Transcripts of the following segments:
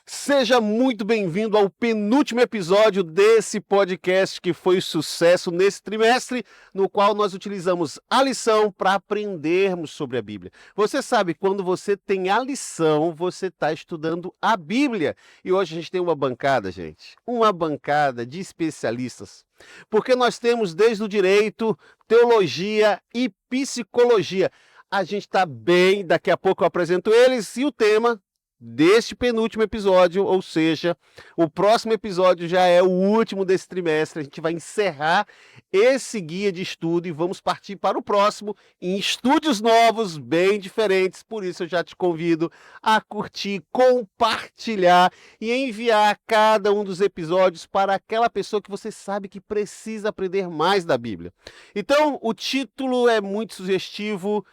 Seja muito bem-vindo ao penúltimo episódio desse podcast que foi sucesso nesse trimestre, no qual nós utilizamos a lição para aprendermos sobre a Bíblia. Você sabe, quando você tem a lição, você está estudando a Bíblia. E hoje a gente tem uma bancada, gente, uma bancada de especialistas. Porque nós temos desde o direito, teologia e psicologia. A gente está bem, daqui a pouco eu apresento eles e o tema deste penúltimo episódio, ou seja, o próximo episódio já é o último desse trimestre. A gente vai encerrar esse guia de estudo e vamos partir para o próximo em estúdios novos, bem diferentes. Por isso eu já te convido a curtir, compartilhar e enviar cada um dos episódios para aquela pessoa que você sabe que precisa aprender mais da Bíblia. Então, o título é muito sugestivo: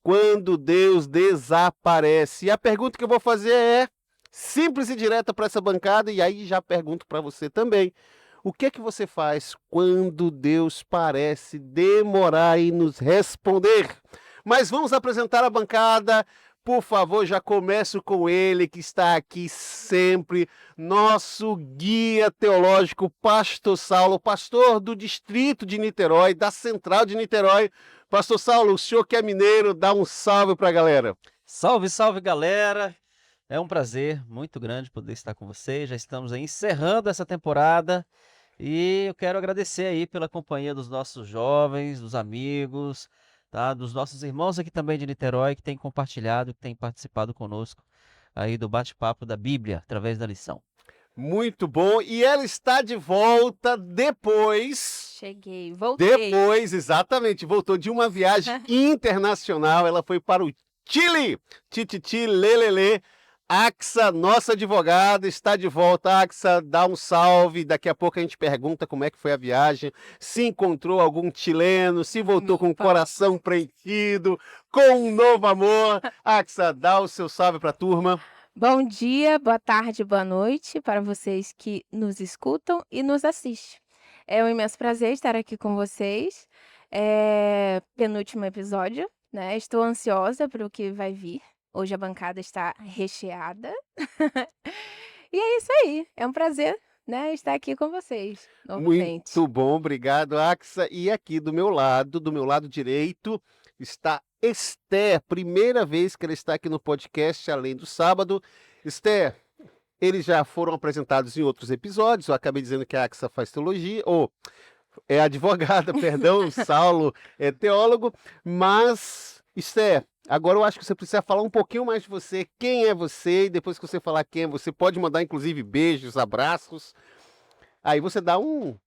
Quando Deus desaparece. E a pergunta que eu vou fazer é simples e direta para essa bancada, e aí já pergunto para você também. O que é que você faz quando Deus parece demorar em nos responder? Mas vamos apresentar a bancada. Por favor, já começo com ele, que está aqui sempre, nosso guia teológico, Pastor Saulo, pastor do Distrito de Niterói, da Central de Niterói. Pastor Saulo, o senhor que é mineiro, dá um salve para a galera. Salve, salve, galera! É um prazer muito grande poder estar com vocês. Já estamos aí encerrando essa temporada e eu quero agradecer aí pela companhia dos nossos jovens, dos amigos, tá? Dos nossos irmãos aqui também de Niterói que têm compartilhado, que têm participado conosco aí do bate-papo da Bíblia através da lição. Muito bom. E ela está de volta depois. Cheguei, voltei. Exatamente, voltou de uma viagem internacional. Ela foi para o Chile. Tititi, lelele. Axa, nossa advogada, está de volta. Axa, dá um salve. Daqui a pouco a gente pergunta como é que foi a viagem, se encontrou algum chileno, se voltou com o coração preenchido, com um novo amor. Axa, dá o seu salve para a turma. Bom dia, boa tarde, boa noite para vocês que nos escutam e nos assistem. É um imenso prazer estar aqui com vocês. Penúltimo episódio, né? Estou ansiosa para o que vai vir. Hoje a bancada está recheada. E é isso aí. É um prazer, né, estar aqui com vocês novamente. Muito bom, obrigado, Axa. E aqui do meu lado direito, está Esther. Primeira vez que ela está aqui no podcast, além do sábado. Esther, eles já foram apresentados em outros episódios. Eu acabei dizendo que a Axa faz teologia, ou é advogada, perdão, o Saulo é teólogo. Mas, Esther, agora eu acho que você precisa falar um pouquinho mais de você. Quem é você? E depois que você falar quem é você, pode mandar inclusive beijos, abraços. Aí você dá um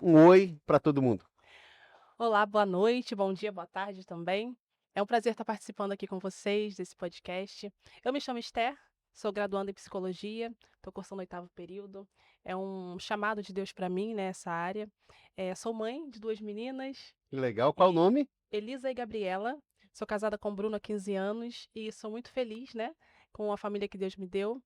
oi para todo mundo. Olá, boa noite, bom dia, boa tarde também. É um prazer estar participando aqui com vocês desse podcast. Eu me chamo Esther, sou graduanda em psicologia, estou cursando o 8º período. É um chamado de Deus para mim nessa área. Sou mãe de 2 meninas, Legal, qual o nome? Elisa e Gabriela. Sou casada com o Bruno há 15 anos e sou muito feliz, né, com a família que Deus me deu.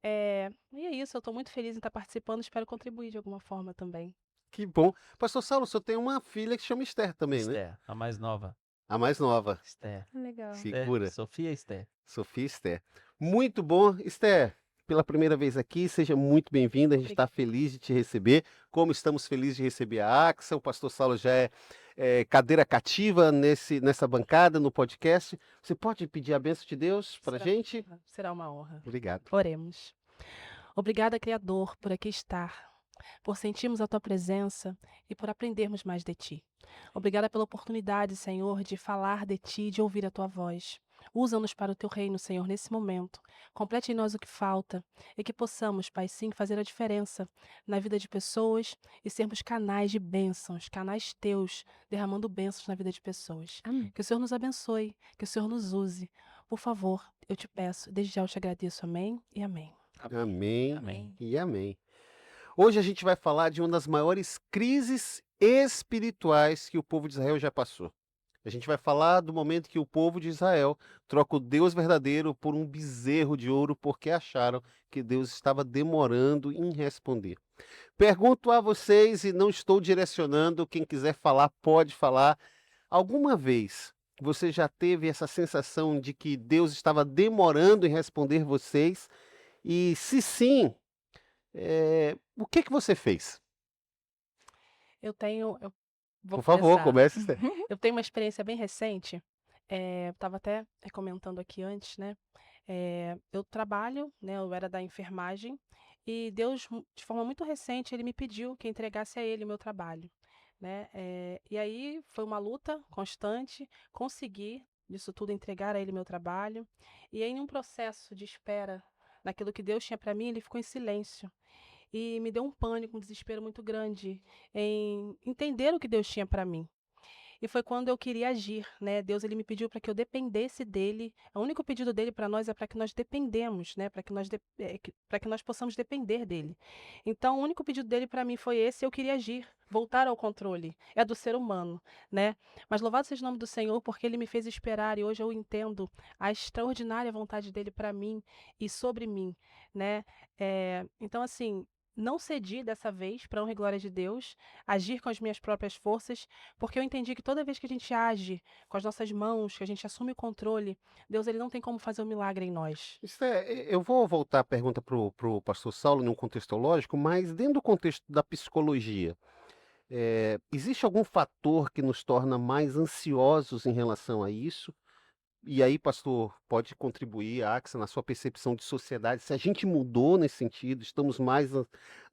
E é isso, eu estou muito feliz em estar participando, espero contribuir de alguma forma também. Que bom. Pastor Saulo, o senhor tem uma filha que chama Esther também, né? Esther, a mais nova. A mais nova. Esther. Legal. Segura. Sofia Esther. Sofia Esther. Muito bom. Esther, pela primeira vez aqui, seja muito bem-vinda. A gente está feliz de te receber. Como estamos felizes de receber a Axa. O pastor Saulo já é cadeira cativa nessa bancada, no podcast. Você pode pedir a bênção de Deus para a gente? Será uma honra. Obrigado. Oremos. Obrigada, Criador, por aqui estar, por sentirmos a Tua presença e por aprendermos mais de Ti. Obrigada pela oportunidade, Senhor, de falar de Ti, de ouvir a Tua voz. Usa-nos para o Teu reino, Senhor, nesse momento. Complete em nós o que falta e que possamos, Pai, sim, fazer a diferença na vida de pessoas e sermos canais de bênçãos, canais Teus, derramando bênçãos na vida de pessoas. Amém. Que o Senhor nos abençoe, que o Senhor nos use. Por favor, eu te peço, desde já eu te agradeço. Amém e amém. Amém. Amém. E amém. Hoje a gente vai falar de uma das maiores crises espirituais que o povo de Israel já passou. A gente vai falar do momento que o povo de Israel troca o Deus verdadeiro por um bezerro de ouro porque acharam que Deus estava demorando em responder. Pergunto a vocês, e não estou direcionando, quem quiser falar pode falar. Alguma vez você já teve essa sensação de que Deus estava demorando em responder vocês? E se sim, o que você fez? Eu vou Por favor, começar. comece você. Eu tenho uma experiência bem recente, eu estava até comentando aqui antes, né? Eu trabalho, né? Eu era da enfermagem e Deus, de forma muito recente, ele me pediu que entregasse a ele o meu trabalho, né? E aí foi uma luta constante, consegui disso tudo entregar a ele meu trabalho. E aí, em um processo de espera naquilo que Deus tinha para mim, ele ficou em silêncio. E me deu um pânico, um desespero muito grande em entender o que Deus tinha para mim. E foi quando eu queria agir, né? Deus ele me pediu para que eu dependesse dele. O único pedido dele para nós é para que nós dependemos, né? Para que nós possamos depender dele. Então, o único pedido dele para mim foi esse. Eu queria agir, voltar ao controle. É do ser humano, né? Mas louvado seja o nome do Senhor, porque ele me fez esperar e hoje eu entendo a extraordinária vontade dele para mim e sobre mim, né? Então, assim. Não cedi dessa vez, para honra e glória de Deus, agir com as minhas próprias forças, porque eu entendi que toda vez que a gente age com as nossas mãos, que a gente assume o controle, Deus ele não tem como fazer um milagre em nós. Eu vou voltar a pergunta pro pastor Saulo num contexto teológico, mas dentro do contexto da psicologia, existe algum fator que nos torna mais ansiosos em relação a isso? E aí, pastor, pode contribuir, Axa, na sua percepção de sociedade, se a gente mudou nesse sentido, estamos mais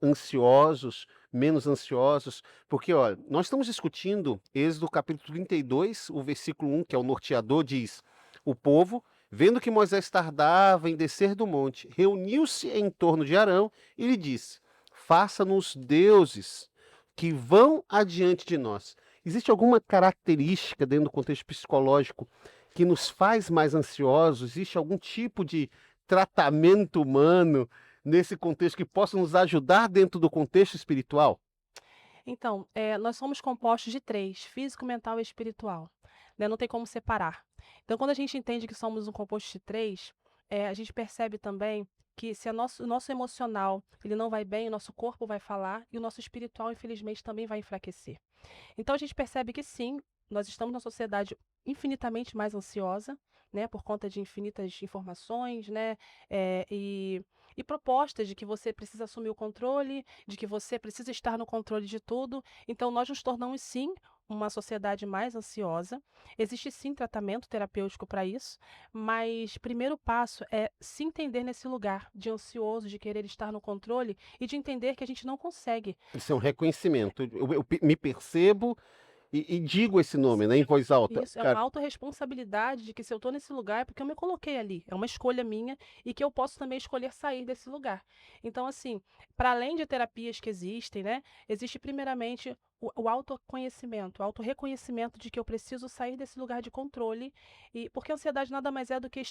ansiosos, menos ansiosos, porque, olha, nós estamos discutindo Êxodo capítulo 32, o versículo 1, que é o norteador, diz: o povo, vendo que Moisés tardava em descer do monte, reuniu-se em torno de Arão e lhe disse: faça-nos deuses que vão adiante de nós. Existe alguma característica dentro do contexto psicológico que nos faz mais ansiosos? Existe algum tipo de tratamento humano nesse contexto que possa nos ajudar dentro do contexto espiritual? Então, nós somos compostos de três: físico, mental e espiritual. Né? Não tem como separar. Então, quando a gente entende que somos um composto de três, a gente percebe também que se o nosso emocional ele não vai bem, o nosso corpo vai falar e o nosso espiritual, infelizmente, também vai enfraquecer. Então a gente percebe que sim, nós estamos numa sociedade infinitamente mais ansiosa, né, por conta de infinitas informações, né, e propostas de que você precisa assumir o controle, de que você precisa estar no controle de tudo. Então nós nos tornamos sim uma sociedade mais ansiosa. Existe sim tratamento terapêutico para isso, mas primeiro passo é se entender nesse lugar de ansioso, de querer estar no controle e de entender que a gente não consegue. Isso é um reconhecimento. Eu me percebo e digo esse nome, né, em voz alta. Isso, é uma Cara, autorresponsabilidade de que se eu estou nesse lugar é porque eu me coloquei ali. É uma escolha minha e que eu posso também escolher sair desse lugar. Então, assim, para além de terapias que existem, né, existe primeiramente o autoconhecimento, o autorreconhecimento de que eu preciso sair desse lugar de controle. E porque a ansiedade nada mais é do que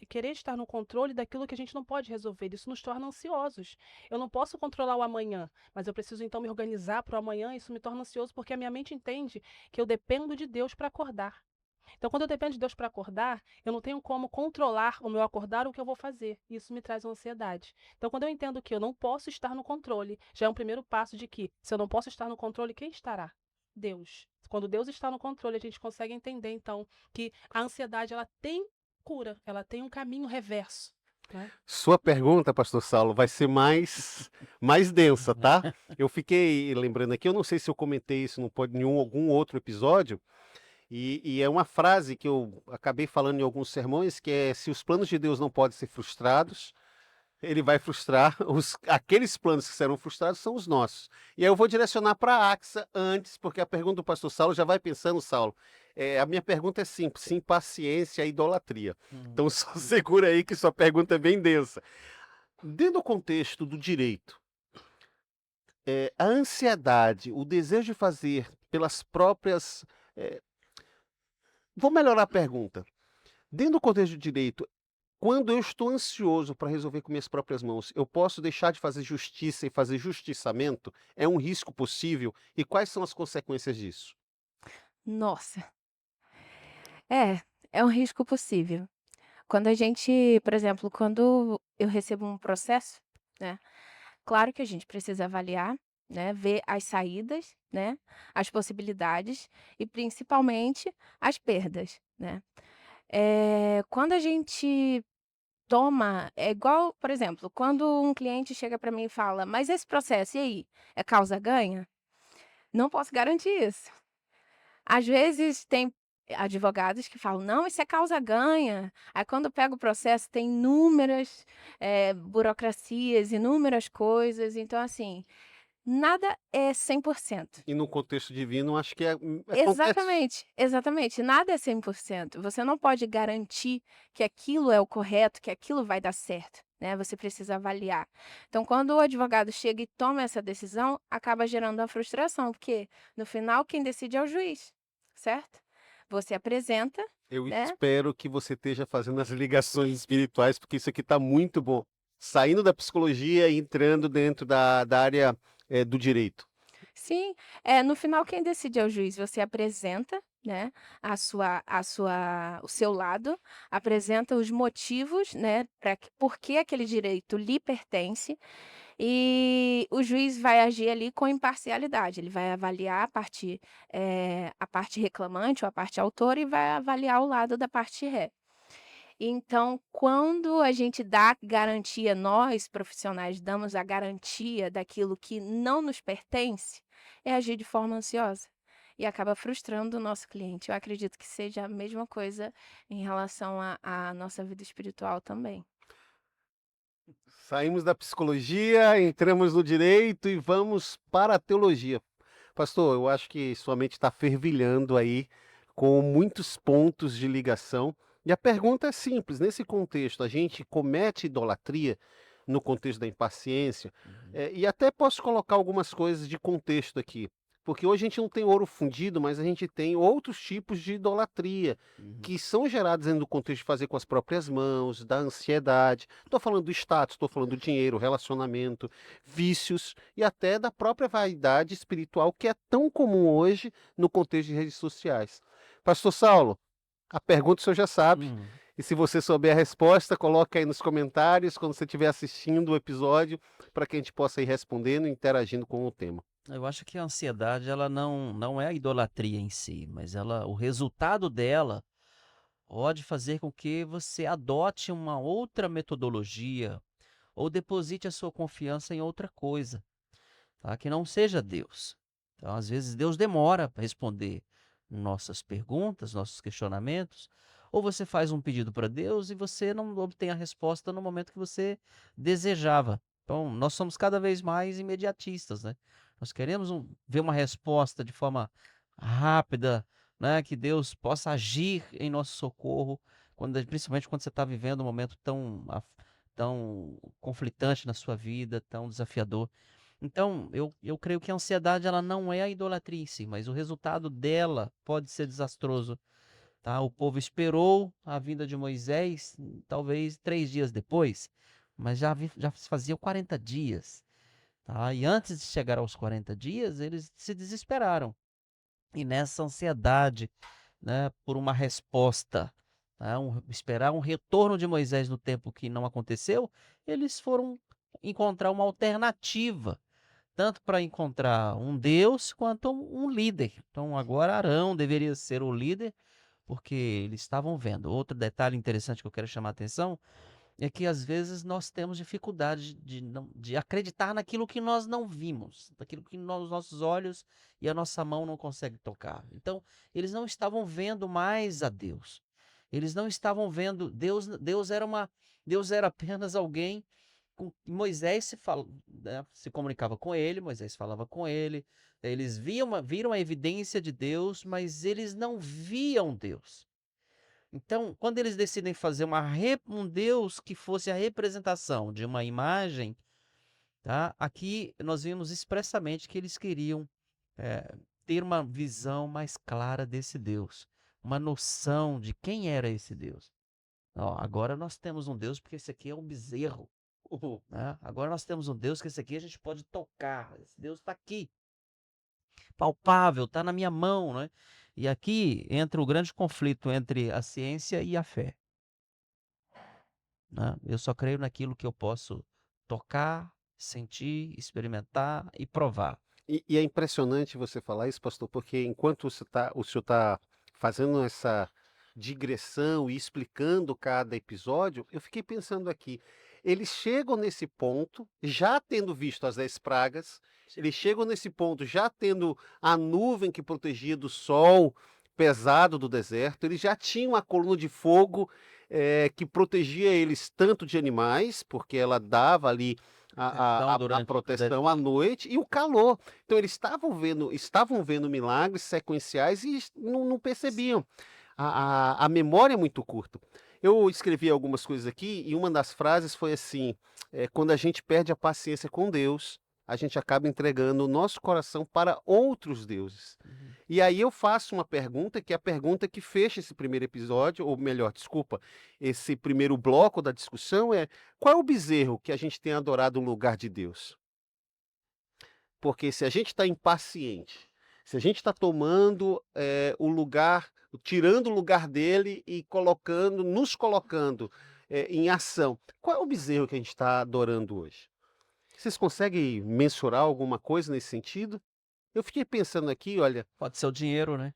querer estar no controle daquilo que a gente não pode resolver. Isso nos torna ansiosos. Eu não posso controlar o amanhã, mas eu preciso então me organizar para o amanhã. Isso me torna ansioso porque a minha mente entende que eu dependo de Deus para acordar. Então, quando eu dependo de Deus para acordar, eu não tenho como controlar o meu acordar, o que eu vou fazer. Isso me traz uma ansiedade. Então, quando eu entendo que eu não posso estar no controle, já é um primeiro passo de que, se eu não posso estar no controle, quem estará? Deus. Quando Deus está no controle, a gente consegue entender, então, que a ansiedade ela tem cura, ela tem um caminho reverso. Né? sua pergunta, pastor Saulo, vai ser mais densa, tá? Eu fiquei lembrando aqui, eu não sei se eu comentei isso em algum outro episódio, e é uma frase que eu acabei falando em alguns sermões, que é: se os planos de Deus não podem ser frustrados, ele vai frustrar aqueles planos que serão frustrados são os nossos. E aí eu vou direcionar para a Axa antes, porque a pergunta do pastor Saulo já vai pensando, Saulo. A minha pergunta é simples: sim, paciência e idolatria. Então só segura aí que sua pergunta é bem densa. Dentro do contexto do direito, a ansiedade, o desejo de fazer pelas próprias. eh, Vou melhorar a pergunta. Dentro do contexto do direito, quando eu estou ansioso para resolver com minhas próprias mãos, eu posso deixar de fazer justiça e fazer justiçamento? É um risco possível? E quais são as consequências disso? Nossa, é, é um risco possível. Quando a gente, por exemplo, quando eu recebo um processo, né, claro que a gente precisa avaliar, né, ver as saídas, né, as possibilidades e principalmente as perdas, né. Quando a gente toma, é igual, por exemplo, quando um cliente chega para mim e fala: "Mas esse processo, e aí, é causa-ganha?" Não posso garantir isso. Às vezes tem advogados que falam: "Não, isso é causa-ganha". Aí quando pega o processo tem inúmeras, burocracias, inúmeras coisas, então assim, nada é 100%. E no contexto divino, acho que acontece. Exatamente, exatamente. Nada é 100%. Você não pode garantir que aquilo é o correto, que aquilo vai dar certo, né, você precisa avaliar. Então, quando o advogado chega e toma essa decisão, acaba gerando uma frustração, porque no final quem decide é o juiz, certo? Você apresenta, Eu né. espero que você esteja fazendo as ligações espirituais, porque isso aqui está muito bom. Saindo da psicologia e entrando dentro da área, do direito. Sim, no final quem decide é o juiz. Você apresenta, né, o seu lado, apresenta os motivos, né, para que por que aquele direito lhe pertence, e o juiz vai agir ali com imparcialidade. Ele vai avaliar a parte reclamante ou a parte autora e vai avaliar o lado da parte ré. Então, quando a gente dá garantia, nós profissionais damos a garantia daquilo que não nos pertence, é agir de forma ansiosa e acaba frustrando o nosso cliente. Eu acredito que seja a mesma coisa em relação à nossa vida espiritual também. Saímos da psicologia, entramos no direito e vamos para a teologia. Pastor, eu acho que sua mente está fervilhando aí com muitos pontos de ligação. E a pergunta é simples: nesse contexto, a gente comete idolatria no contexto da impaciência? Uhum, E até posso colocar algumas coisas de contexto aqui, porque hoje a gente não tem ouro fundido, mas a gente tem outros tipos de idolatria uhum. que são gerados dentro do contexto de fazer com as próprias mãos, da ansiedade. Estou falando do status, estou falando do dinheiro, relacionamento, vícios e até da própria vaidade espiritual que é tão comum hoje no contexto de redes sociais. Pastor Saulo, a pergunta o senhor já sabe. Hum. E se você souber a resposta, coloque aí nos comentários quando você estiver assistindo o episódio, para que a gente possa ir respondendo e interagindo com o tema. Eu acho que a ansiedade ela não é a idolatria em si, mas o resultado dela pode fazer com que você adote uma outra metodologia ou deposite a sua confiança em outra coisa, tá? Que não seja Deus. Então, às vezes, Deus demora para responder nossas perguntas, nossos questionamentos, ou você faz um pedido para Deus e você não obtém a resposta no momento que você desejava. Então, nós somos cada vez mais imediatistas, né? Nós queremos ver uma resposta de forma rápida, né? Que Deus possa agir em nosso socorro, principalmente quando você está vivendo um momento tão conflitante na sua vida, tão desafiador. Então, eu creio que a ansiedade ela não é a idolatria em si, mas o resultado dela pode ser desastroso, tá? O povo esperou a vinda de Moisés, talvez 3 dias depois, mas já se faziam 40 dias, tá? E antes de chegar aos 40 dias, eles se desesperaram. E nessa ansiedade, né, por uma resposta, tá? Esperar um retorno de Moisés no tempo que não aconteceu, eles foram encontrar uma alternativa tanto para encontrar um Deus quanto um líder. Então agora Arão deveria ser o líder, porque eles estavam vendo. Outro detalhe interessante que eu quero chamar a atenção é que às vezes nós temos dificuldade de acreditar naquilo que nós não vimos, naquilo que os nossos olhos e a nossa mão não conseguem tocar. Então, eles não estavam vendo mais a Deus. Eles não estavam vendo Deus era apenas alguém com Moisés se comunicava com ele, Moisés falava com ele. Eles viram a evidência de Deus, mas eles não viam Deus. Então, quando eles decidem fazer um Deus que fosse a representação de uma imagem, tá? Aqui nós vimos expressamente que eles queriam ter uma visão mais clara desse Deus, uma noção de quem era esse Deus. Ó, agora nós temos um Deus porque esse aqui é um bezerro, né? Agora nós temos um Deus que esse aqui a gente pode tocar. Esse Deus está aqui, palpável, está na minha mão, né? E aqui entra o grande conflito entre a ciência e a fé, né? Eu só creio naquilo que eu posso tocar, sentir, experimentar e provar. E é impressionante você falar isso, pastor, porque enquanto o senhor está fazendo digressão e explicando cada episódio, eu fiquei pensando aqui, eles chegam nesse ponto, já tendo visto as 10 pragas, eles chegam nesse ponto já tendo a nuvem que protegia do sol pesado do deserto, eles já tinham a coluna de fogo que protegia eles tanto de animais, porque ela dava ali a proteção à noite, e o calor. Então eles estavam vendo milagres sequenciais e não percebiam. A memória é muito curta. Eu escrevi algumas coisas aqui e uma das frases foi assim: quando a gente perde a paciência com Deus, a gente acaba entregando o nosso coração para outros deuses. E aí eu faço uma pergunta, que é a pergunta que fecha esse primeiro episódio, ou melhor, desculpa, esse primeiro bloco da discussão qual é o bezerro que a gente tem adorado no lugar de Deus? Porque se a gente está impaciente, se a gente está tomando o lugar, tirando o lugar dele e nos colocando em ação, qual é o bezerro que a gente está adorando hoje? Vocês conseguem mensurar alguma coisa nesse sentido? Eu fiquei pensando aqui, olha... Pode ser o dinheiro, né?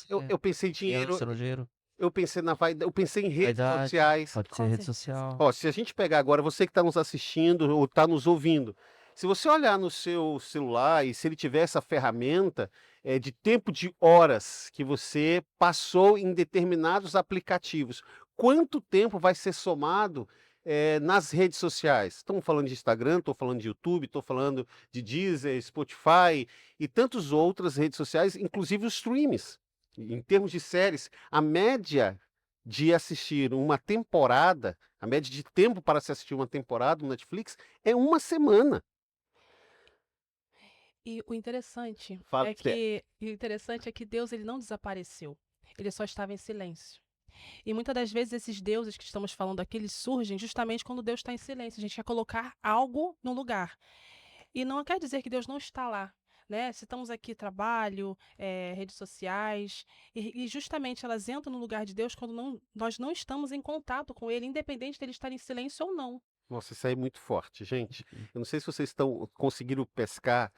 Eu pensei em dinheiro, dinheiro. eu pensei na vaidade, eu pensei em redes Vaidade, sociais. Pode ser rede social. Ó, se a gente pegar agora, você que está nos assistindo ou está nos ouvindo, se você olhar no seu celular e se ele tiver essa ferramenta de tempo de horas que você passou em determinados aplicativos, quanto tempo vai ser somado nas redes sociais? Estamos falando de Instagram, estou falando de YouTube, estou falando de Deezer, Spotify e tantas outras redes sociais, inclusive os streams. Em termos de séries, a média de assistir uma temporada, a média de tempo para se assistir uma temporada no Netflix é 1 semana. E o interessante Fala, é que Deus ele não desapareceu. Ele só estava em silêncio. E muitas das vezes esses deuses que estamos falando aqui, eles surgem justamente quando Deus está em silêncio. A gente quer colocar algo no lugar. E não quer dizer que Deus não está lá, né? Citamos aqui trabalho, redes sociais, e justamente elas entram no lugar de Deus quando nós não estamos em contato com Ele, independente dele estar em silêncio ou não. Nossa, isso aí é muito forte, gente. Eu não sei se vocês conseguiram pescar,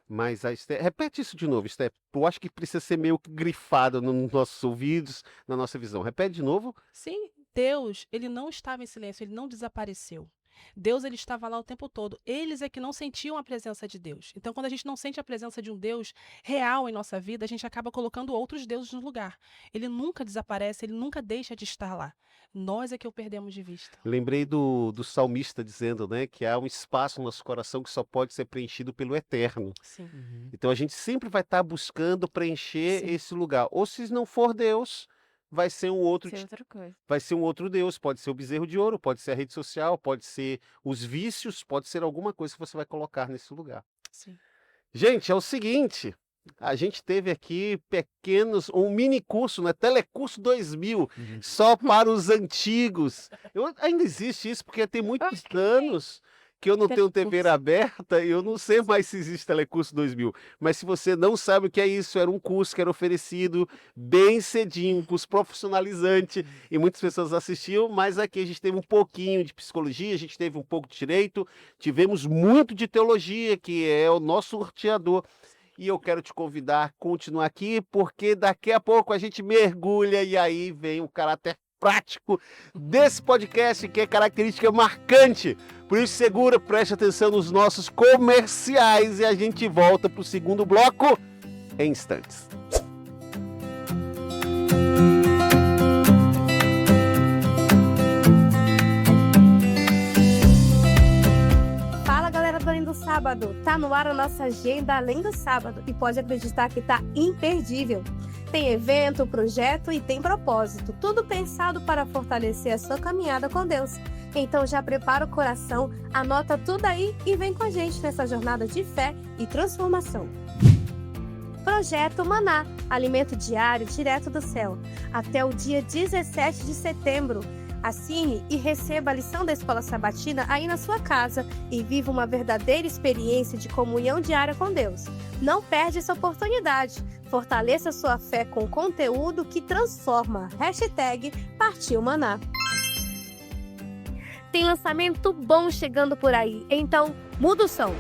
mas a Esther... Repete isso de novo, Esther. Eu acho que precisa ser meio que grifado nos nossos ouvidos, na nossa visão. Repete de novo. Sim, Deus, ele não estava em silêncio, ele não desapareceu. Deus, ele estava lá o tempo todo. Eles é que não sentiam a presença de Deus. Então, quando a gente não sente a presença de um Deus real em nossa vida, a gente acaba colocando outros deuses no lugar. Ele nunca desaparece, ele nunca deixa de estar lá. Nós é que o perdemos de vista. Lembrei do salmista dizendo, né, que há um espaço no nosso coração que só pode ser preenchido pelo eterno. Sim. Então, a gente sempre vai estar buscando preencher Sim. esse lugar. Ou se não for Deus, vai ser outra coisa. Vai ser um outro Deus, pode ser o bezerro de ouro, pode ser a rede social, pode ser os vícios, pode ser alguma coisa que você vai colocar nesse lugar. Sim. Gente, é o seguinte, a gente teve aqui um mini curso, né? Telecurso 2000, só para os antigos. Ainda existe isso, porque tem muitos anos que eu não tenho TV aberta e eu não sei mais se existe Telecurso 2000. Mas se você não sabe o que é isso, era um curso que era oferecido bem cedinho, um curso profissionalizante, e muitas pessoas assistiam, mas aqui a gente teve um pouquinho de psicologia, a gente teve um pouco de direito, tivemos muito de teologia, que é o nosso norteador. E eu quero te convidar a continuar aqui, porque daqui a pouco a gente mergulha e aí vem o caráter prático desse podcast, que é característica marcante. Por isso, segura, preste atenção nos nossos comerciais e a gente volta para o segundo bloco em instantes. Fala, galera do Além do Sábado! Tá no ar a nossa agenda Além do Sábado e pode acreditar que tá imperdível. Tem evento, projeto e tem propósito, tudo pensado para fortalecer a sua caminhada com Deus. Então já prepara o coração, anota tudo aí e vem com a gente nessa jornada de fé e transformação. Projeto Maná, alimento diário direto do céu, até o dia 17 de setembro. Assine e receba a lição da Escola Sabatina aí na sua casa e viva uma verdadeira experiência de comunhão diária com Deus. Não perde essa oportunidade. Fortaleça sua fé com conteúdo que transforma. #Partiu Maná. Tem lançamento bom chegando por aí, então muda o som.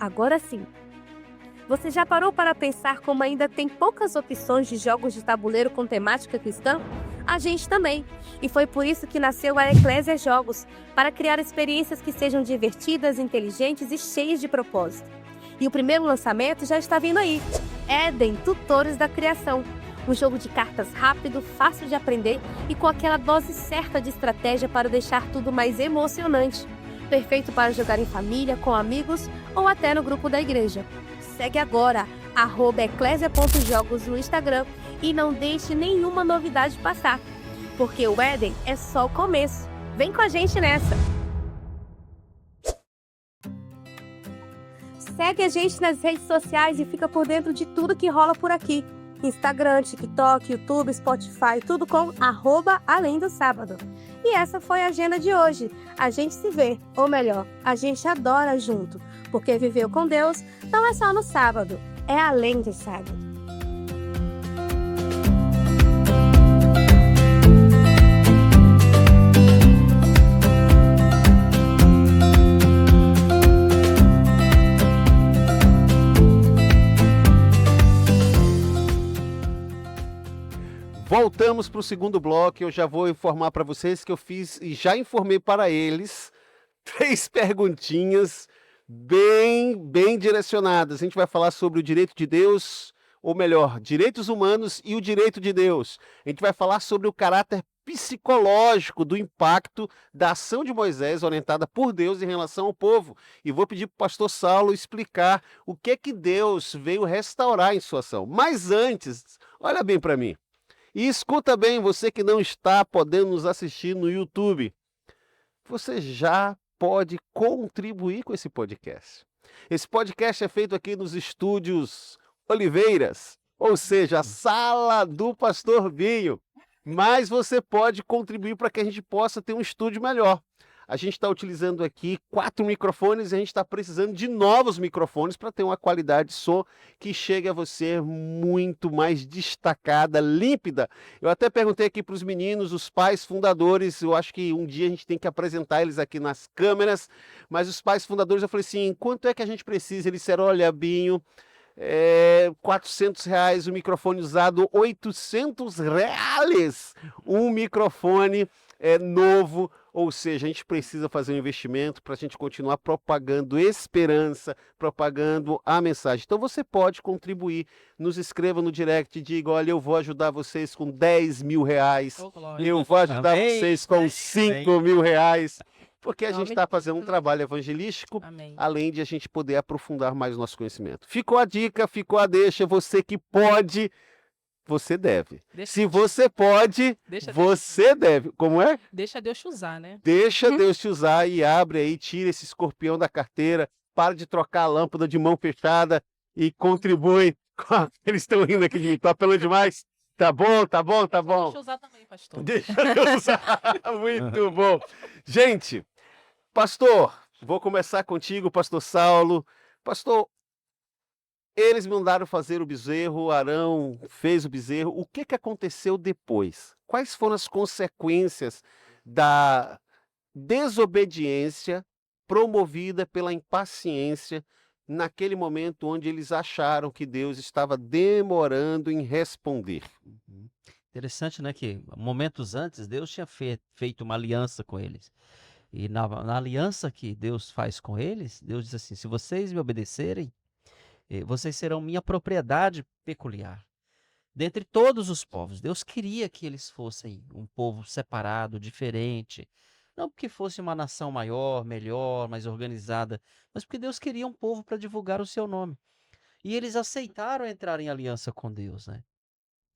agora sim. Você já parou para pensar como ainda tem poucas opções de jogos de tabuleiro com temática cristã? A gente também. E foi por isso que nasceu a Eclésia Jogos, para criar experiências que sejam divertidas, inteligentes e cheias de propósito. E o primeiro lançamento já está vindo aí. Éden, Tutores da Criação. Um jogo de cartas rápido, fácil de aprender e com aquela dose certa de estratégia para deixar tudo mais emocionante. Perfeito para jogar em família, com amigos ou até no grupo da igreja. Segue agora, @eclesia.jogos no Instagram e não deixe nenhuma novidade passar, porque o Éden é só o começo. Vem com a gente nessa! Segue a gente nas redes sociais e fica por dentro de tudo que rola por aqui. Instagram, TikTok, YouTube, Spotify, tudo com @além do sábado. E essa foi a agenda de hoje. A gente se vê, ou melhor, a gente adora junto, porque viveu com Deus não é só no sábado, é além do sábado. Voltamos para o segundo bloco. Eu já vou informar para vocês que eu fiz e já informei para eles 3 perguntinhas bem direcionadas. A gente vai falar sobre o direito de Deus, ou melhor, direitos humanos e o direito de Deus. A gente vai falar sobre o caráter psicológico do impacto da ação de Moisés orientada por Deus em relação ao povo. E vou pedir para o pastor Saulo explicar o que Deus veio restaurar em sua ação. Mas antes, olha bem para mim. E escuta bem, você que não está podendo nos assistir no YouTube, você já pode contribuir com esse podcast. Esse podcast é feito aqui nos estúdios Oliveiras, ou seja, a sala do Pastor Binho. Mas você pode contribuir para que a gente possa ter um estúdio melhor. A gente está utilizando aqui 4 microfones e a gente está precisando de novos microfones para ter uma qualidade de som que chegue a você muito mais destacada, límpida. Eu até perguntei aqui para os meninos, os pais fundadores, eu acho que um dia a gente tem que apresentar eles aqui nas câmeras, mas os pais fundadores, eu falei assim, quanto é que a gente precisa? Eles disseram, olha, Binho, R$400 o microfone usado, R$800 um microfone novo, ou seja, a gente precisa fazer um investimento para a gente continuar propagando esperança, propagando a mensagem. Então você pode contribuir, nos escreva no direct, diga, olha, eu vou ajudar vocês com R$10 mil, eu vou ajudar vocês com R$5 mil, porque a gente está fazendo um trabalho evangelístico, Amém. além de a gente poder aprofundar mais o nosso conhecimento. Ficou a dica, ficou a deixa, você que pode, você deve. Se você pode, você deve. Como é? Deixa Deus te usar, né? Deixa Deus te usar e abre aí, tira esse escorpião da carteira, para de trocar a lâmpada de mão fechada e contribui. Eles estão rindo aqui de mim, tô apelando demais. Tá bom, tá bom, tá bom. Deixa eu usar também, pastor. Deixa eu usar. Muito bom. Gente, pastor, vou começar contigo, pastor Saulo. Pastor, eles mandaram fazer o bezerro, Arão fez o bezerro. O que aconteceu depois? Quais foram as consequências da desobediência promovida pela impaciência naquele momento onde eles acharam que Deus estava demorando em responder? Interessante, né, que momentos antes Deus tinha feito uma aliança com eles. E na aliança que Deus faz com eles, Deus diz assim, se vocês me obedecerem, vocês serão minha propriedade peculiar. Dentre todos os povos, Deus queria que eles fossem um povo separado, diferente. Não porque fosse uma nação maior, melhor, mais organizada, mas porque Deus queria um povo para divulgar o seu nome. E eles aceitaram entrar em aliança com Deus, né?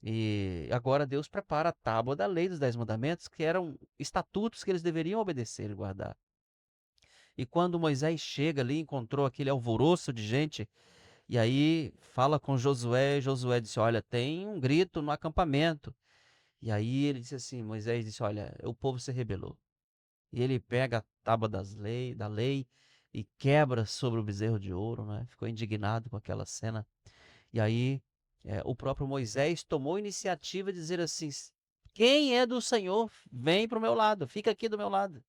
E agora Deus prepara a tábua da lei dos 10 mandamentos, que eram estatutos que eles deveriam obedecer e guardar. E quando Moisés chega ali, encontrou aquele alvoroço de gente, e aí fala com Josué, e Josué disse, olha, tem um grito no acampamento. E aí ele disse assim, Moisés disse, olha, o povo se rebelou. E ele pega a tábua da lei e quebra sobre o bezerro de ouro, né? Ficou indignado com aquela cena. E aí o próprio Moisés tomou a iniciativa de dizer assim, quem é do Senhor, vem para o meu lado, fica aqui do meu lado.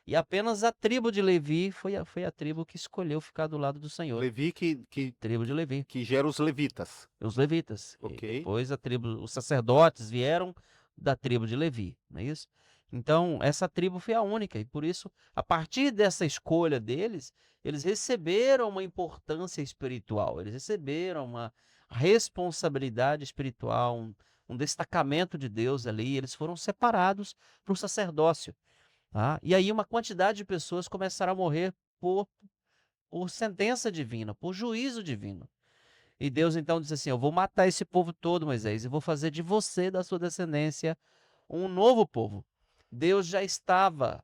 E apenas a tribo de Levi foi a tribo que escolheu ficar do lado do Senhor. Levi Tribo de Levi, que gera os levitas. os levitas. E Ok. depois os sacerdotes vieram da tribo de Levi, não é isso? Então, essa tribo foi a única, e por isso, a partir dessa escolha deles, eles receberam uma importância espiritual, eles receberam uma responsabilidade espiritual, um destacamento de Deus ali, eles foram separados para o sacerdócio. Tá? E aí uma quantidade de pessoas começaram a morrer por sentença divina, por juízo divino. E Deus então disse assim: eu vou matar esse povo todo, Moisés, e vou fazer de você, da sua descendência, um novo povo. Deus já estava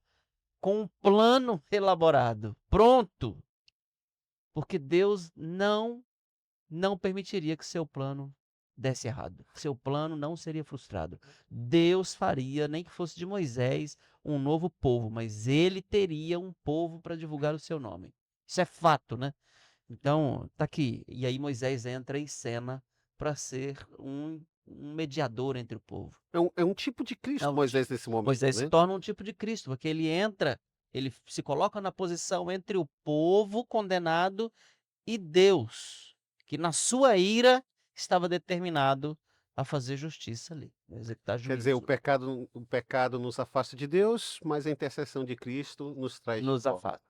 com um plano elaborado, pronto, porque Deus não permitiria que seu plano desse errado. Seu plano não seria frustrado. Deus faria, nem que fosse de Moisés, um novo povo, mas ele teria um povo para divulgar o seu nome. Isso é fato, né? Então, tá aqui. E aí Moisés entra em cena para ser um mediador entre o povo. É um tipo de Cristo, É um Moisés, nesse momento, Moisés se né? torna um tipo de Cristo, porque ele entra, ele se coloca na posição entre o povo condenado e Deus, que na sua ira estava determinado a fazer justiça ali, a executar Quer dizer, juízo. o pecado nos afasta de Deus, mas a intercessão de Cristo nos traz de Nos volta. afasta,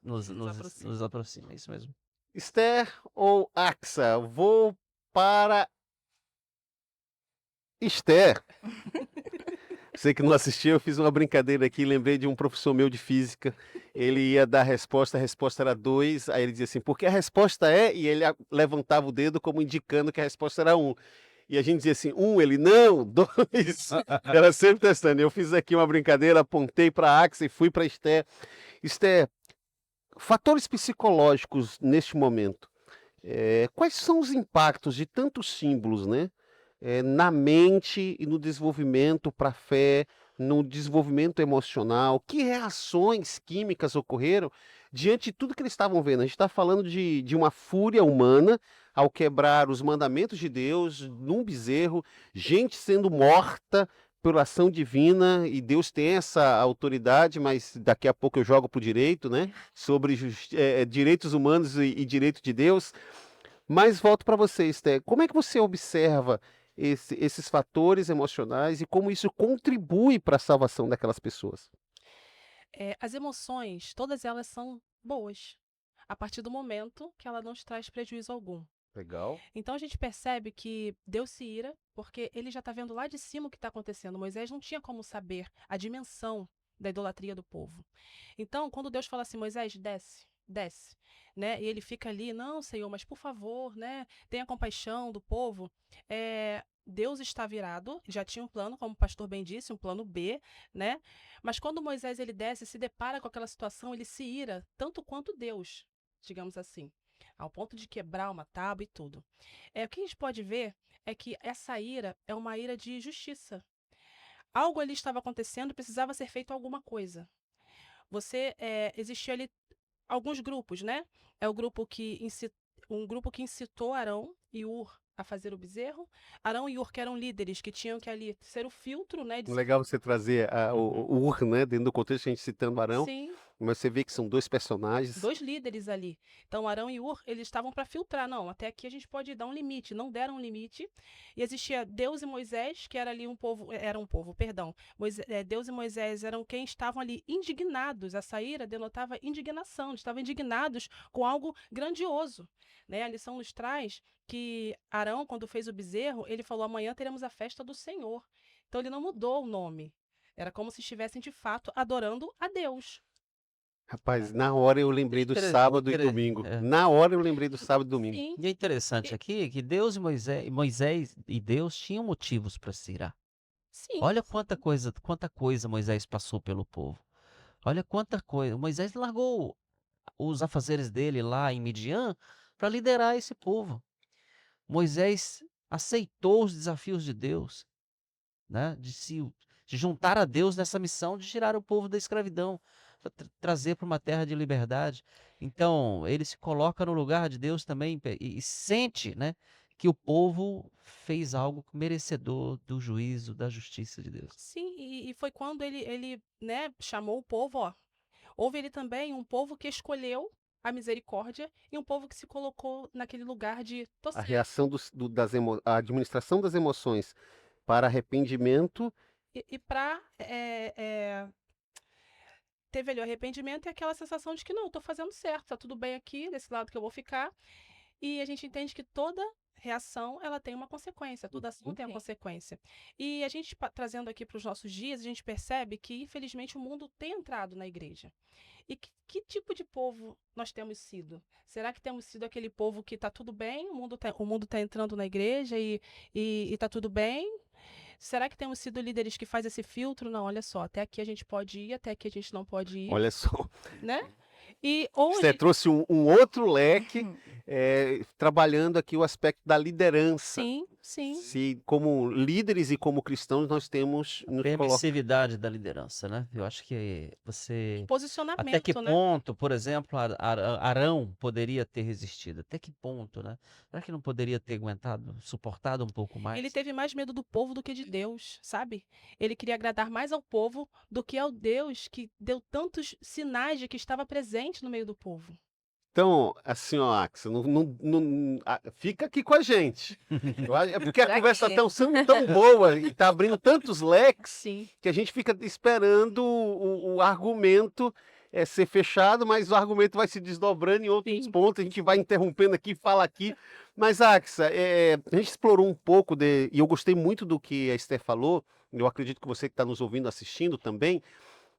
aproxima. nos aproxima, é isso mesmo. Esther ou Axa? Vou para Esther. Você que não assistiu, eu fiz uma brincadeira aqui, lembrei de um professor meu de física. Ele ia dar a resposta era 2, aí ele dizia assim, porque a resposta é, e ele levantava o dedo como indicando que a resposta era 1. E a gente dizia assim, 1, ele, não, 2. Era sempre testando. Eu fiz aqui uma brincadeira, apontei para a Axa e fui para Esther. Esther, fatores psicológicos neste momento. Quais são os impactos de tantos símbolos, né? Na mente e no desenvolvimento para a fé, no desenvolvimento emocional? Que reações químicas ocorreram diante de tudo que eles estavam vendo? A gente está falando de uma fúria humana ao quebrar os mandamentos de Deus num bezerro, gente sendo morta por ação divina, e Deus tem essa autoridade, mas daqui a pouco eu jogo para o direito, né? Sobre direitos humanos e direito de Deus. Mas volto para você, Esther. Como é que você observa esses fatores emocionais e como isso contribui para a salvação daquelas pessoas? As emoções, todas elas são boas, a partir do momento que ela não te traz prejuízo algum. Legal. Então a gente percebe que Deus se ira, porque ele já está vendo lá de cima o que está acontecendo. Moisés não tinha como saber a dimensão da idolatria do povo. Então, quando Deus fala assim, Moisés, desce, desce, né? E ele fica ali, não, Senhor, mas por favor, né? Tenha compaixão do povo. Deus está virado, já tinha um plano, como o pastor bem disse, um plano B, né? Mas quando Moisés ele desce e se depara com aquela situação, ele se ira, tanto quanto Deus, digamos assim, ao ponto de quebrar uma tábua e tudo. O que a gente pode ver é que essa ira é uma ira de justiça. Algo ali estava acontecendo, precisava ser feito alguma coisa. Existia ali alguns grupos, né? Um grupo que incitou Arão e Ur a fazer o bezerro. Arão e Ur, que eram líderes, que tinham que ali ser o filtro, né? Legal você trazer o Ur, né? Dentro do contexto, a gente citando Arão, Sim, mas você vê que são dois personagens. dois líderes ali. Então, Arão e Ur, eles estavam para filtrar. Não, até aqui a gente pode dar um limite. Não deram um limite. E existia Deus e Moisés, que era ali perdão. Deus e Moisés eram quem estavam ali indignados. A ira denotava indignação. Eles estavam indignados com algo grandioso. Né? A lição nos traz que Arão, quando fez o bezerro, ele falou, amanhã teremos a festa do Senhor. Então, ele não mudou o nome. Era como se estivessem, de fato, adorando a Deus. Rapaz, na hora eu lembrei do sábado e domingo. Na hora eu lembrei do sábado e domingo. Sim. E é interessante aqui que Deus e Moisés e Deus tinham motivos para se irar. Sim. Olha quanta coisa Moisés passou pelo povo. Olha quanta coisa. Moisés largou os afazeres dele lá em Midian para liderar esse povo. Moisés aceitou os desafios de Deus, né? De juntar a Deus nessa missão de tirar o povo da escravidão, trazer para uma terra de liberdade. Então, ele se coloca no lugar de Deus também e sente, né, que o povo fez algo merecedor do juízo, da justiça de Deus. Sim, e foi quando ele né, chamou o povo, ó. Houve ele também um povo que escolheu a misericórdia e um povo que se colocou naquele lugar de tô A certo. reação a administração das emoções para arrependimento. E para teve ali o arrependimento e aquela sensação de que não, estou fazendo certo, tá tudo bem aqui, desse lado que eu vou ficar. E a gente entende que toda reação ela tem uma consequência, toda ação tem uma Sim. consequência. E a gente trazendo aqui para os nossos dias, a gente percebe que infelizmente o mundo tem entrado na igreja. E que tipo de povo nós temos sido? Será que temos sido aquele povo que está tudo bem, o mundo tá entrando na igreja e está tudo bem? Será que temos sido líderes que faz esse filtro? Não, olha só, até aqui a gente pode ir, até aqui a gente não pode ir, Olha só, né? E ou a você gente- trouxe um outro leque, trabalhando aqui o aspecto da liderança. sim, sim. Se, como líderes e como cristãos, nós temos nos colocado. Permissividade da liderança, né? Eu acho que você. Até Posicionamento, que né? ponto, por exemplo, Arão poderia ter resistido? Até que ponto, né? Será que não poderia ter aguentado, suportado um pouco Ele mais? teve mais medo do povo do que de Deus, sabe? Ele queria agradar mais ao povo do que ao Deus que deu tantos sinais de que estava presente no meio do povo. Então, assim, ó, Axel, fica aqui com a gente. É porque a Pra conversa quê? está sendo tão boa e está abrindo tantos leques Sim, que a gente fica esperando o argumento ser fechado, mas o argumento vai se desdobrando em outros Sim. pontos, a gente vai interrompendo aqui, fala aqui. Mas, Axa, a gente explorou um pouco, e eu gostei muito do que a Esther falou, eu acredito que você que está nos ouvindo, assistindo também,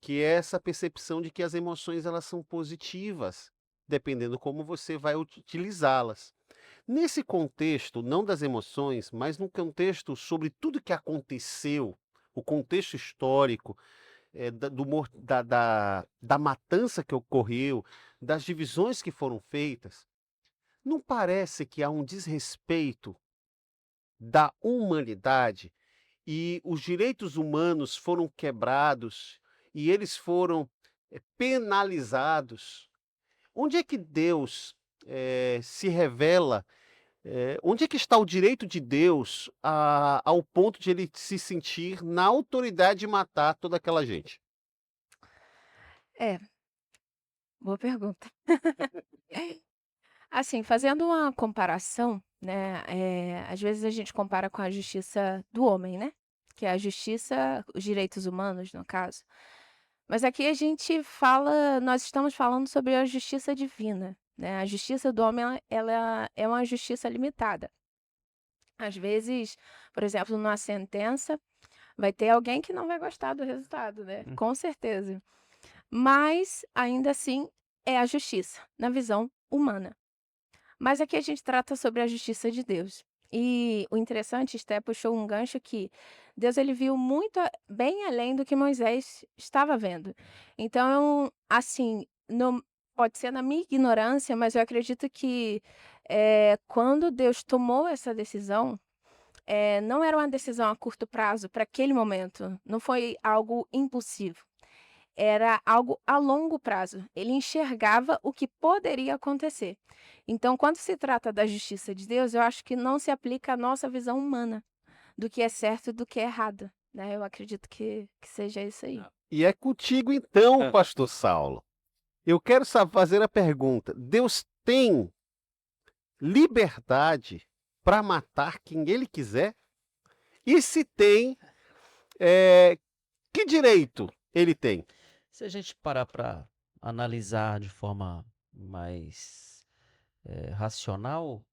que é essa percepção de que as emoções elas são positivas, dependendo como você vai utilizá-las. Nesse contexto, não das emoções, mas no contexto sobre tudo que aconteceu, o contexto histórico, da matança que ocorreu, das divisões que foram feitas, não parece que há um desrespeito da humanidade e os direitos humanos foram quebrados e eles foram penalizados? Onde é que Deus se revela? Onde é que está o direito de Deus ao ponto de ele se sentir na autoridade de matar toda aquela gente? É, boa pergunta. Assim, fazendo uma comparação, né, às vezes a gente compara com a justiça do homem, né, que é a justiça os direitos humanos, no caso. Mas aqui a gente fala nós estamos falando sobre a justiça divina, né, a justiça do homem ela é uma justiça limitada. Às vezes, por exemplo, numa sentença, vai ter alguém que não vai gostar do resultado, né, com certeza. Mas, ainda assim, é a justiça, na visão humana. Mas aqui a gente trata sobre a justiça de Deus. E o interessante, Esté puxou um gancho que Deus ele viu muito bem além do que Moisés estava vendo. Então, assim, pode ser na minha ignorância, mas eu acredito que quando Deus tomou essa decisão, não era uma decisão a curto prazo para aquele momento, não foi algo impulsivo. Era algo a longo prazo. Ele enxergava o que poderia acontecer. Então, quando se trata da justiça de Deus, eu acho que não se aplica à nossa visão humana do que é certo e do que é errado, né? Eu acredito que seja isso aí. E é contigo então, É. pastor Saulo. Eu quero fazer a pergunta: Deus tem liberdade para matar quem ele quiser? E se tem, que direito ele tem? Se a gente parar para analisar de forma mais racional,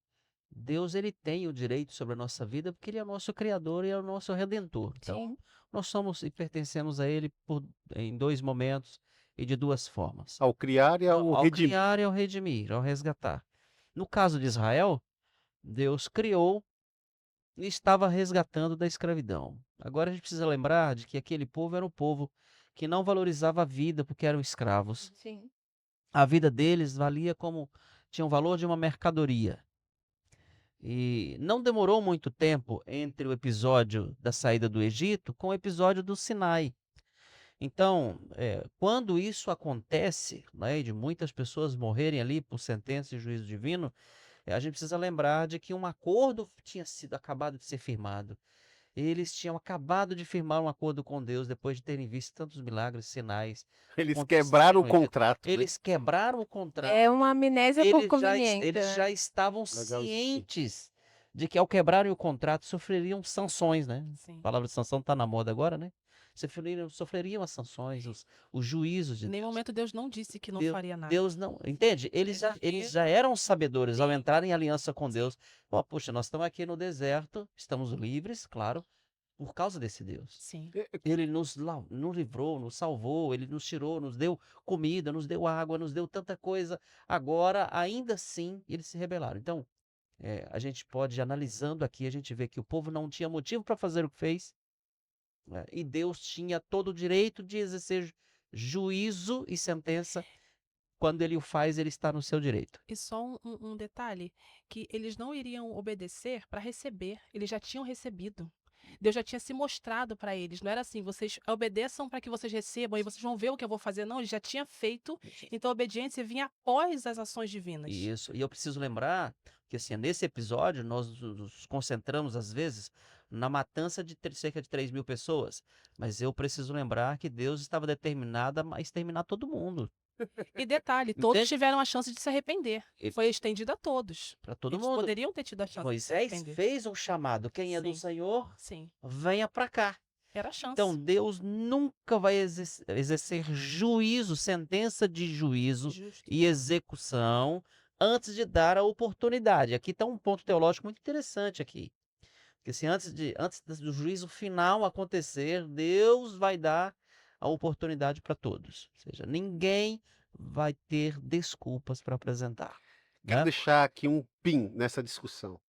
Deus ele tem o direito sobre a nossa vida porque ele é o nosso Criador e é o nosso Redentor. Então, Sim. nós somos e pertencemos a ele em dois momentos e de duas formas. Ao criar e ao redimir. criar e ao redimir, ao resgatar. No caso de Israel, Deus criou e estava resgatando da escravidão. Agora a gente precisa lembrar de que aquele povo era um povo que não valorizava a vida porque eram escravos. Sim. A vida deles tinha o valor de uma mercadoria. E não demorou muito tempo entre o episódio da saída do Egito com o episódio do Sinai. Então, quando isso acontece, né, de muitas pessoas morrerem ali por sentença e juízo divino, a gente precisa lembrar de que um acordo tinha sido acabado de ser firmado. Eles tinham acabado de firmar um acordo com Deus depois de terem visto tantos milagres, sinais. Eles quebraram o aconteceram. contrato, né? Eles quebraram o contrato. É uma amnésia por Eles conveniência, né? já estavam Legal isso. cientes de que ao quebrarem o contrato sofreriam sanções, né? Sim. A palavra de sanção está na moda agora, né? Sofreriam as sanções, os juízos de Em nenhum Deus. momento Deus não disse que não Deus, faria nada. Deus não, entende? Eles já eram sabedores ao Sim. entrarem em aliança com Deus. Ó, puxa, nós estamos aqui no deserto, estamos livres, claro, por causa desse Deus. Sim. Ele nos livrou, nos salvou, ele nos tirou, nos deu comida, nos deu água, nos deu tanta coisa. Agora, ainda assim, eles se rebelaram. Então, a gente pode, analisando aqui, a gente vê que o povo não tinha motivo para fazer o que fez, né? E Deus tinha todo o direito de exercer juízo e sentença. Quando ele o faz, ele está no seu direito. E só um detalhe, que eles não iriam obedecer para receber, eles já tinham recebido. Deus já tinha se mostrado para eles. Não era assim, vocês obedeçam para que vocês recebam e vocês vão ver o que eu vou fazer. Não, ele já tinha feito. Então a obediência vinha após as ações divinas. Isso. E eu preciso lembrar que, assim, nesse episódio, nós nos concentramos, às vezes, na matança de cerca de 3.000 pessoas. Mas eu preciso lembrar que Deus estava determinado a exterminar todo mundo. E detalhe, todos Entende? tiveram a chance de se arrepender. E- Foi estendido a todos. Para todo Eles mundo. poderiam ter tido a chance de se Moisés arrepender. fez um chamado. Quem é do Sim. Senhor, Sim, venha para cá. era a chance. Então, Deus nunca vai exercer juízo, sentença de juízo Justo. e execução antes de dar a oportunidade. Aqui está um ponto teológico muito interessante aqui. Porque assim, antes do juízo final acontecer, Deus vai dar a oportunidade para todos. Ou seja, ninguém vai ter desculpas para apresentar. Quero Né? deixar aqui um pin nessa discussão.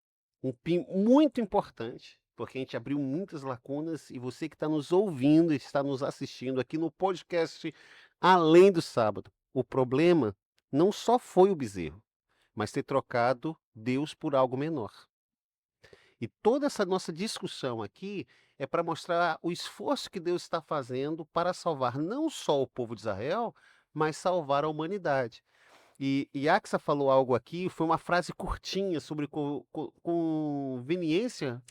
Um pin muito importante, porque a gente abriu muitas lacunas e você que está nos ouvindo, está nos assistindo aqui no podcast Além do Sábado. O problema não só foi o bezerro, mas ter trocado Deus por algo menor. E toda essa nossa discussão aqui é para mostrar o esforço que Deus está fazendo para salvar não só o povo de Israel, mas salvar a humanidade. E Axa falou algo aqui, foi uma frase curtinha sobre conveniência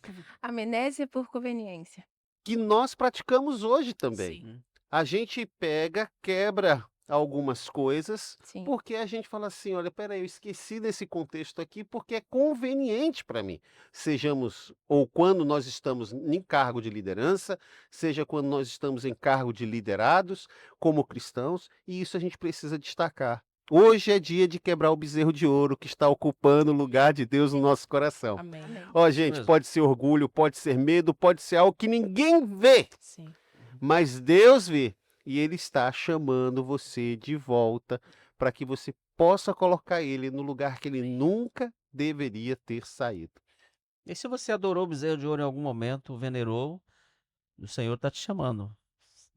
Amnésia por conveniência. que nós praticamos hoje também. Sim. A gente pega, quebra algumas coisas, Sim. porque a gente fala assim, olha, peraí, eu esqueci desse contexto aqui porque é conveniente para mim. Sejamos, ou quando nós estamos em cargo de liderança, seja quando nós estamos em cargo de liderados, como cristãos, e isso a gente precisa destacar. Hoje é dia de quebrar o bezerro de ouro que está ocupando o lugar de Deus no nosso coração. Amém. Amém. Ó, gente, mesmo. pode ser orgulho, pode ser medo, pode ser algo que ninguém vê, Sim. mas Deus vê. E Ele está chamando você de volta para que você possa colocar Ele no lugar que Ele nunca deveria ter saído. E se você adorou o bezerro de ouro em algum momento, venerou, o Senhor está te chamando.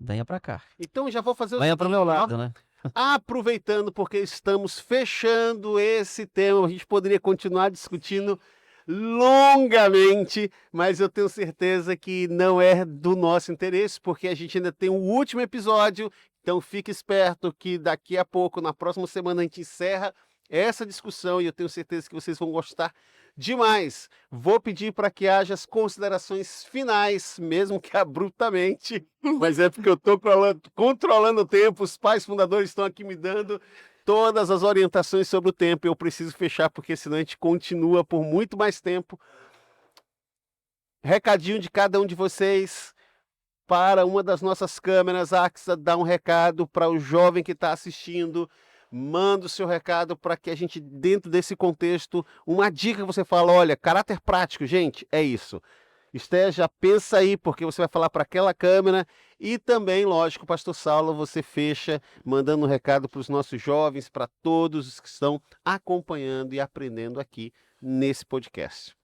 Venha para cá. Então já vou fazer o Venha para o meu seguinte, ó. lado, né? Aproveitando, porque estamos fechando esse tema, a gente poderia continuar discutindo longamente, mas eu tenho certeza que não é do nosso interesse, porque a gente ainda tem o último episódio, então fique esperto que daqui a pouco, na próxima semana, a gente encerra essa discussão e eu tenho certeza que vocês vão gostar demais. Vou pedir para que haja as considerações finais, mesmo que abruptamente, mas é porque eu estou controlando o tempo, os pais fundadores estão aqui me dando todas as orientações sobre o tempo, eu preciso fechar, porque senão a gente continua por muito mais tempo. Recadinho de cada um de vocês para uma das nossas câmeras, Axa, dá um recado para o jovem que está assistindo, manda o seu recado para que a gente, dentro desse contexto, uma dica que você fala, olha, caráter prático, gente, é isso. Esteja, pensa aí, porque você vai falar para aquela câmera e também, lógico, Pastor Saulo, você fecha mandando um recado para os nossos jovens, para todos os que estão acompanhando e aprendendo aqui nesse podcast.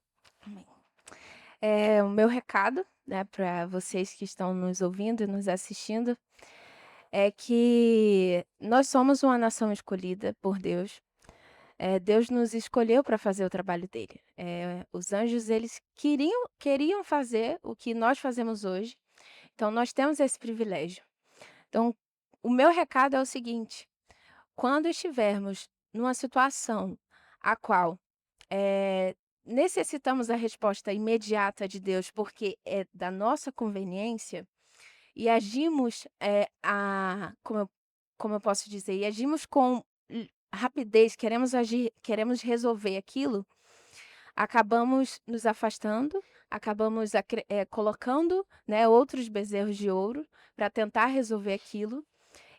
O meu recado, né, para vocês que estão nos ouvindo e nos assistindo, é que nós somos uma nação escolhida por Deus. Deus nos escolheu para fazer o trabalho dele. Os anjos, eles queriam fazer o que nós fazemos hoje. Então, nós temos esse privilégio. Então, o meu recado é o seguinte: quando estivermos numa situação a qual necessitamos a resposta imediata de Deus porque é da nossa conveniência e agimos, como eu posso dizer, e agimos com rapidez, queremos agir, queremos resolver aquilo, acabamos nos afastando, acabamos colocando, né, outros bezerros de ouro para tentar resolver aquilo.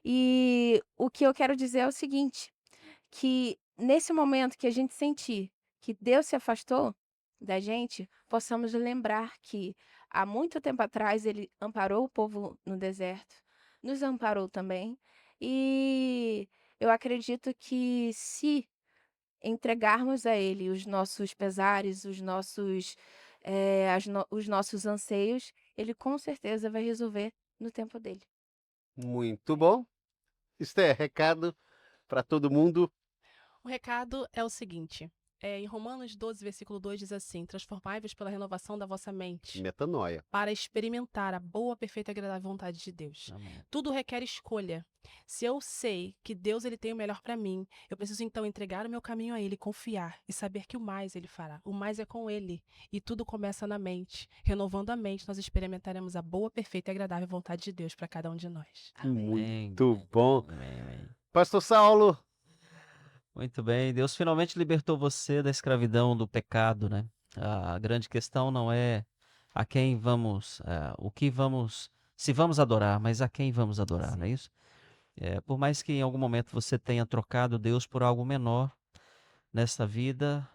E o que eu quero dizer é o seguinte, que nesse momento que a gente sentir que Deus se afastou da gente, possamos lembrar que há muito tempo atrás ele amparou o povo no deserto, nos amparou também. E eu acredito que se entregarmos a ele os nossos pesares, os nossos anseios, ele com certeza vai resolver no tempo dele. Muito bom. Esther, recado para todo mundo. O recado é o seguinte: em Romanos 12, versículo 2 diz assim: transformai-vos pela renovação da vossa mente, Metanoia. para experimentar a boa, perfeita e agradável vontade de Deus. Amém. Tudo requer escolha. Se eu sei que Deus ele tem o melhor para mim, eu preciso então entregar o meu caminho a Ele, confiar e saber que o mais Ele fará. O mais é com Ele. E tudo começa na mente. Renovando a mente, nós experimentaremos a boa, perfeita e agradável vontade de Deus para cada um de nós. Muito bom. Amém, amém. Pastor Saulo. Muito bem, Deus finalmente libertou você da escravidão do pecado, né? A grande questão não é a quem vamos, se vamos adorar, mas a quem vamos adorar, não é isso? Por mais que em algum momento você tenha trocado Deus por algo menor nessa vida,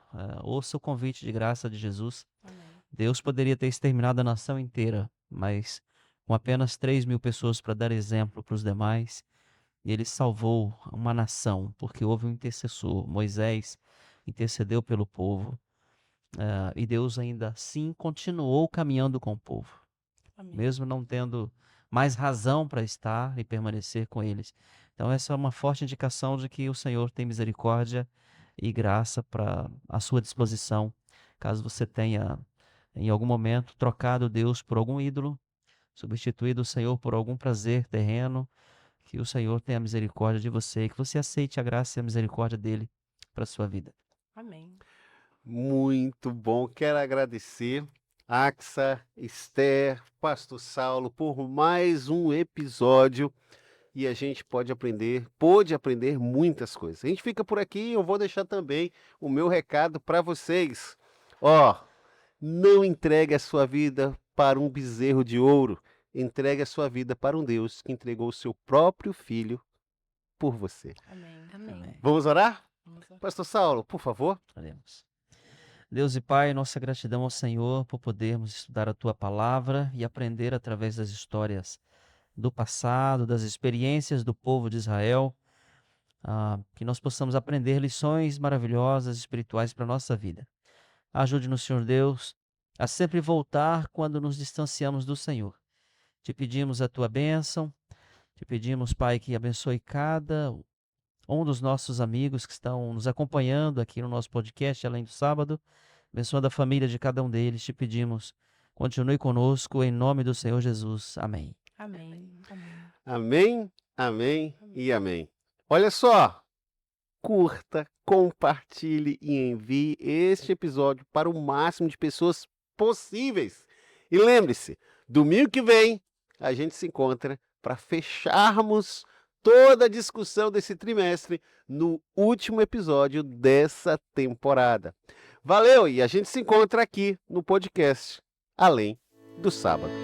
ouça o convite de graça de Jesus. Amém. Deus poderia ter exterminado a nação inteira, mas com apenas 3.000 pessoas para dar exemplo para os demais, e ele salvou uma nação, porque houve um intercessor. Moisés intercedeu pelo povo, e Deus ainda assim continuou caminhando com o povo, Amém. mesmo não tendo mais razão para estar e permanecer com eles. Então essa é uma forte indicação de que o Senhor tem misericórdia e graça para a sua disposição, caso você tenha em algum momento trocado Deus por algum ídolo, substituído o Senhor por algum prazer terreno. Que o Senhor tenha misericórdia de você e que você aceite a graça e a misericórdia dele para a sua vida. Amém. Muito bom. Quero agradecer Axa, Esther, Pastor Saulo por mais um episódio e a gente pôde aprender muitas coisas. A gente fica por aqui e eu vou deixar também o meu recado para vocês. Não entregue a sua vida para um bezerro de ouro. Entregue a sua vida para um Deus que entregou o seu próprio filho por você. Amém. Amém. Vamos orar? Vamos lá. Pastor Saulo, por favor. Oremos. Deus e Pai, nossa gratidão ao Senhor por podermos estudar a Tua palavra e aprender através das histórias do passado, das experiências do povo de Israel, que nós possamos aprender lições maravilhosas espirituais para a nossa vida. Ajude-nos, Senhor Deus, a sempre voltar quando nos distanciamos do Senhor. Te pedimos a Tua bênção, te pedimos, Pai, que abençoe cada um dos nossos amigos que estão nos acompanhando aqui no nosso podcast, Além do Sábado, abençoando a família de cada um deles, te pedimos, continue conosco, em nome do Senhor Jesus. Amém. Amém. Amém. Amém, amém e amém. Olha só, curta, compartilhe e envie este episódio para o máximo de pessoas possíveis. E lembre-se, domingo que vem a gente se encontra para fecharmos toda a discussão desse trimestre no último episódio dessa temporada. Valeu, e a gente se encontra aqui no podcast Além do Sábado.